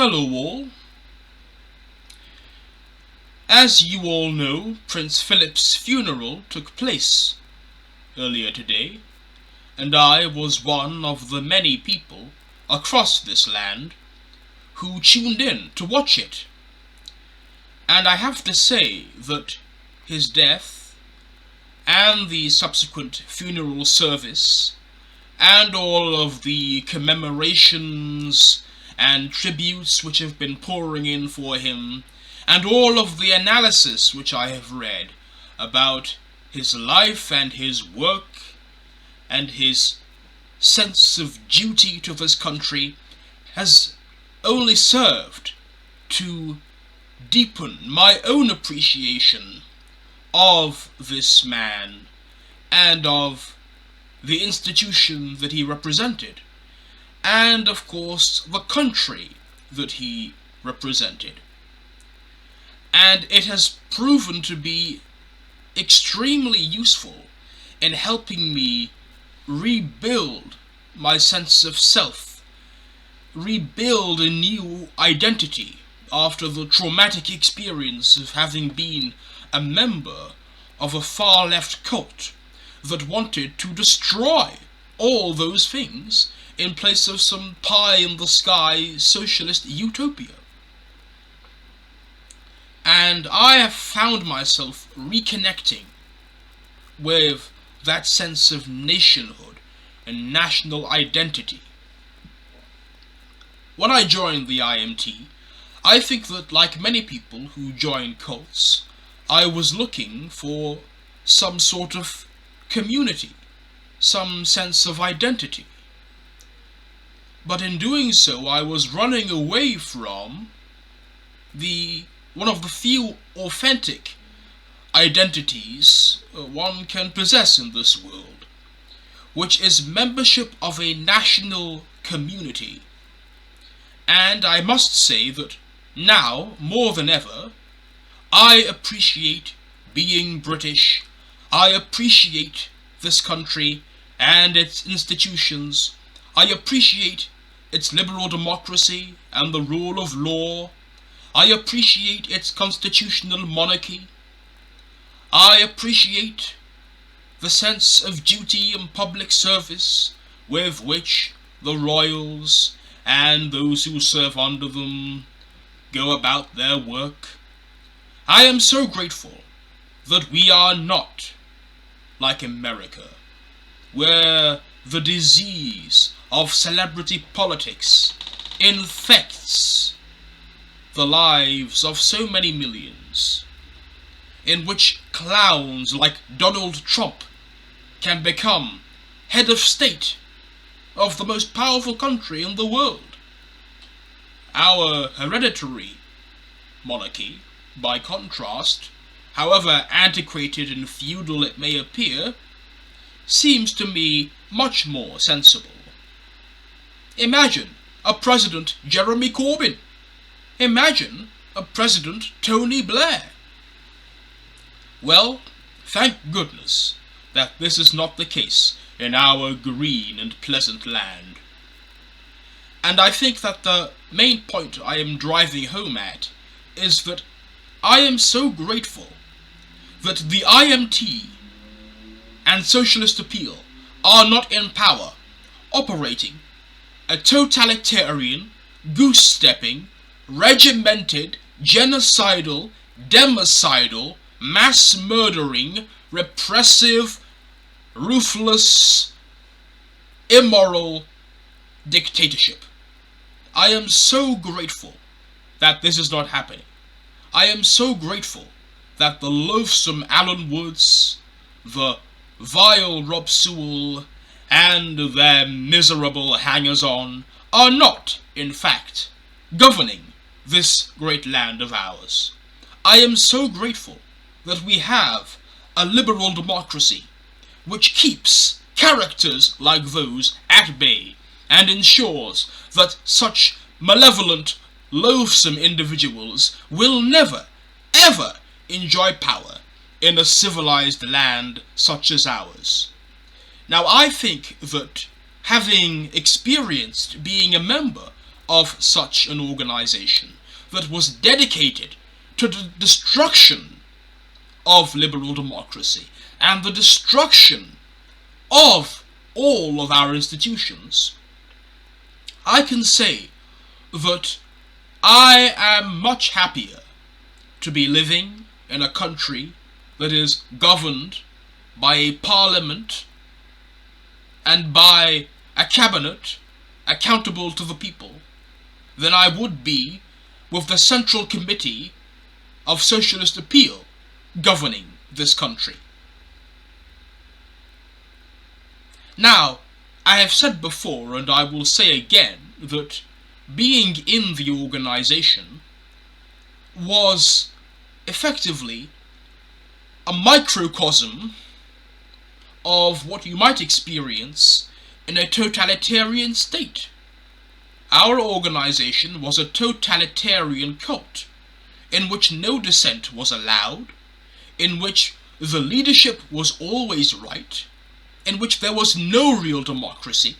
Hello all. As you all know, Prince Philip's funeral took place earlier today, and I was one of the many people across this land who tuned in to watch it. And I have to say that his death and the subsequent funeral service and all of the commemorations and tributes which have been pouring in for him, and all of the analysis which I have read about his life and his work and his sense of duty to this country has only served to deepen my own appreciation of this man and of the institution that he represented, and of course the country that he represented. And it has proven to be extremely useful in helping me rebuild my sense of self, rebuild a new identity after the traumatic experience of having been a member of a far-left cult that wanted to destroy all those things in place of some pie-in-the-sky socialist utopia. And I have found myself reconnecting with that sense of nationhood and national identity. When I joined the IMT, I think that, like many people who join cults, I was looking for some sort of community, some sense of identity. But in doing so, I was running away from one of the few authentic identities one can possess in this world, which is membership of a national community. And I must say that now, more than ever, I appreciate being British. I appreciate this country and its institutions. I appreciate its liberal democracy and the rule of law. I appreciate its constitutional monarchy. I appreciate the sense of duty and public service with which the royals and those who serve under them go about their work. I am so grateful that we are not like America, where the disease of celebrity politics infects the lives of so many millions, in which clowns like Donald Trump can become head of state of the most powerful country in the world. Our hereditary monarchy, by contrast, however antiquated and feudal it may appear, seems to me much more sensible. Imagine a President Jeremy Corbyn. Imagine a President Tony Blair. Well, thank goodness that this is not the case in our green and pleasant land. And I think that the main point I am driving home at is that I am so grateful that the IMT and Socialist Appeal are not in power, operating a totalitarian, goose-stepping, regimented, genocidal, democidal, mass-murdering, repressive, ruthless, immoral dictatorship. I am so grateful that this is not happening. I am so grateful that the loathsome Alan Woods, the vile Rob Sewell, and their miserable hangers-on are not, in fact, governing this great land of ours. I am so grateful that we have a liberal democracy which keeps characters like those at bay and ensures that such malevolent, loathsome individuals will never, ever enjoy power in a civilized land such as ours. Now, I think that having experienced being a member of such an organization that was dedicated to the destruction of liberal democracy and the destruction of all of our institutions, I can say that I am much happier to be living in a country that is governed by a parliament and by a cabinet accountable to the people than I would be with the Central Committee of Socialist Appeal governing this country. Now, I have said before, and I will say again, that being in the organization was effectively a microcosm of what you might experience in a totalitarian state. Our organization was a totalitarian cult, in which no dissent was allowed, in which the leadership was always right, in which there was no real democracy,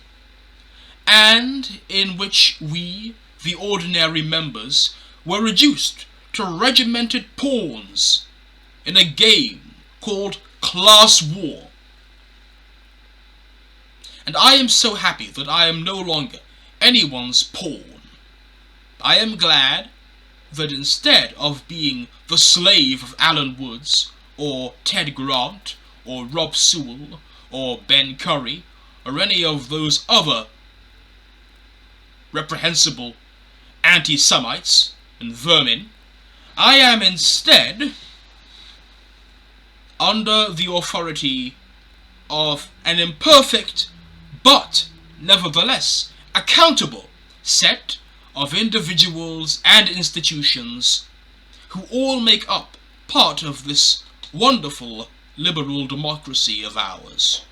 and in which we, the ordinary members, were reduced to regimented pawns in a game called class war. And I am so happy that I am no longer anyone's pawn. I am glad that instead of being the slave of Alan Woods, or Ted Grant, or Rob Sewell, or Ben Curry, or any of those other reprehensible anti-Semites and vermin, I am instead under the authority of an imperfect but nevertheless accountable set of individuals and institutions who all make up part of this wonderful liberal democracy of ours.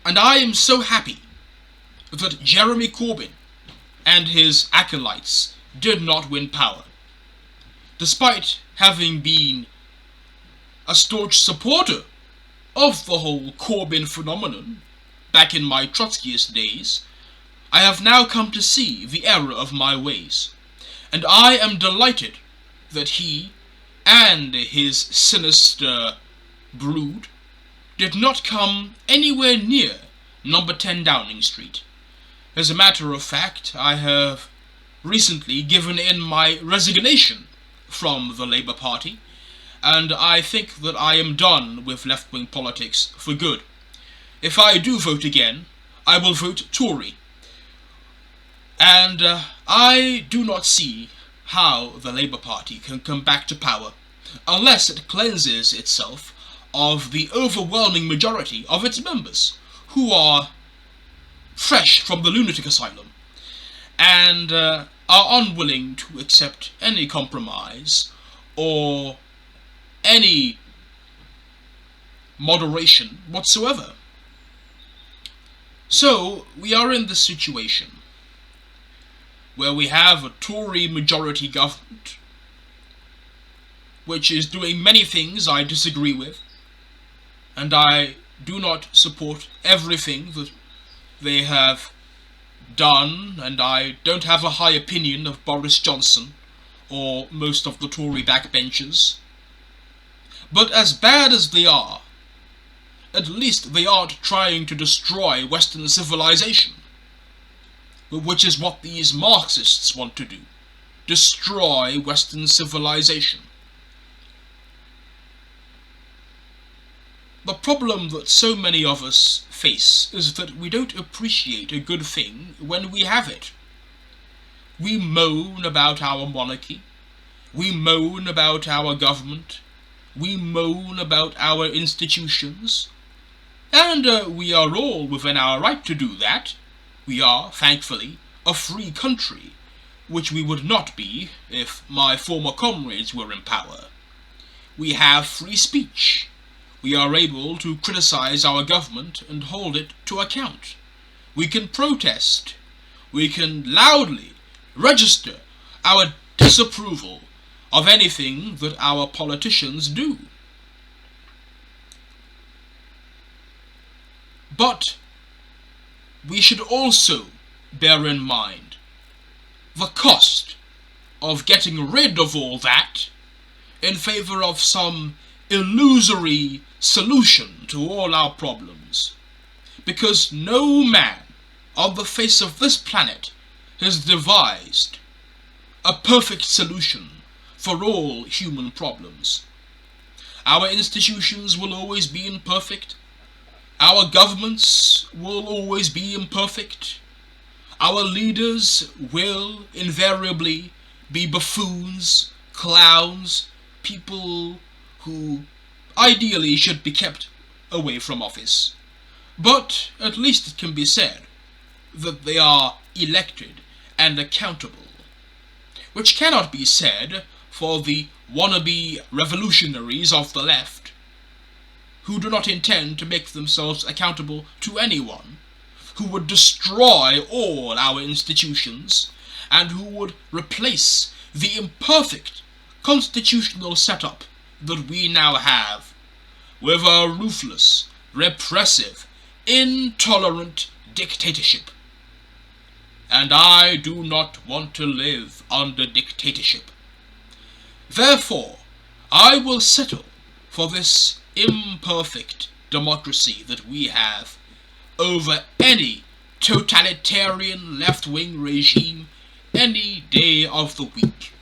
And I am so happy that Jeremy Corbyn and his acolytes did not win power, despite having been a staunch supporter of the whole Corbyn phenomenon back in my Trotskyist days. I have now come to see the error of my ways, and I am delighted that he and his sinister brood did not come anywhere near number 10 Downing Street. As a matter of fact, I have recently given in my resignation from the Labour Party, and I think that I am done with left-wing politics for good. If I do vote again, I will vote Tory. And I do not see how the Labour Party can come back to power unless it cleanses itself of the overwhelming majority of its members, who are fresh from the lunatic asylum and are unwilling to accept any compromise or any moderation whatsoever. So we are in this situation where we have a Tory majority government which is doing many things I disagree with, and I do not support everything that they have done, and I don't have a high opinion of Boris Johnson or most of the Tory backbenchers. But as bad as they are, at least they aren't trying to destroy Western civilization, which is what these Marxists want to do. Destroy Western civilization. The problem that so many of us face is that we don't appreciate a good thing when we have it. We moan about our monarchy, we moan about our government, we moan about our institutions, and we are all within our right to do that. We are, thankfully, a free country, which we would not be if my former comrades were in power. We have free speech. We are able to criticize our government and hold it to account. We can protest. We can loudly register our disapproval of anything that our politicians do. But we should also bear in mind the cost of getting rid of all that in favor of some illusory solution to all our problems. Because no man on the face of this planet has devised a perfect solution for all human problems. Our institutions will always be imperfect. Our governments will always be imperfect. Our leaders will invariably be buffoons, clowns, people who ideally should be kept away from office. But at least it can be said that they are elected and accountable, which cannot be said for the wannabe revolutionaries of the left, who do not intend to make themselves accountable to anyone, who would destroy all our institutions, and who would replace the imperfect constitutional setup that we now have with a ruthless, repressive, intolerant dictatorship. And I do not want to live under dictatorship. Therefore, I will settle for this imperfect democracy that we have over any totalitarian left-wing regime any day of the week.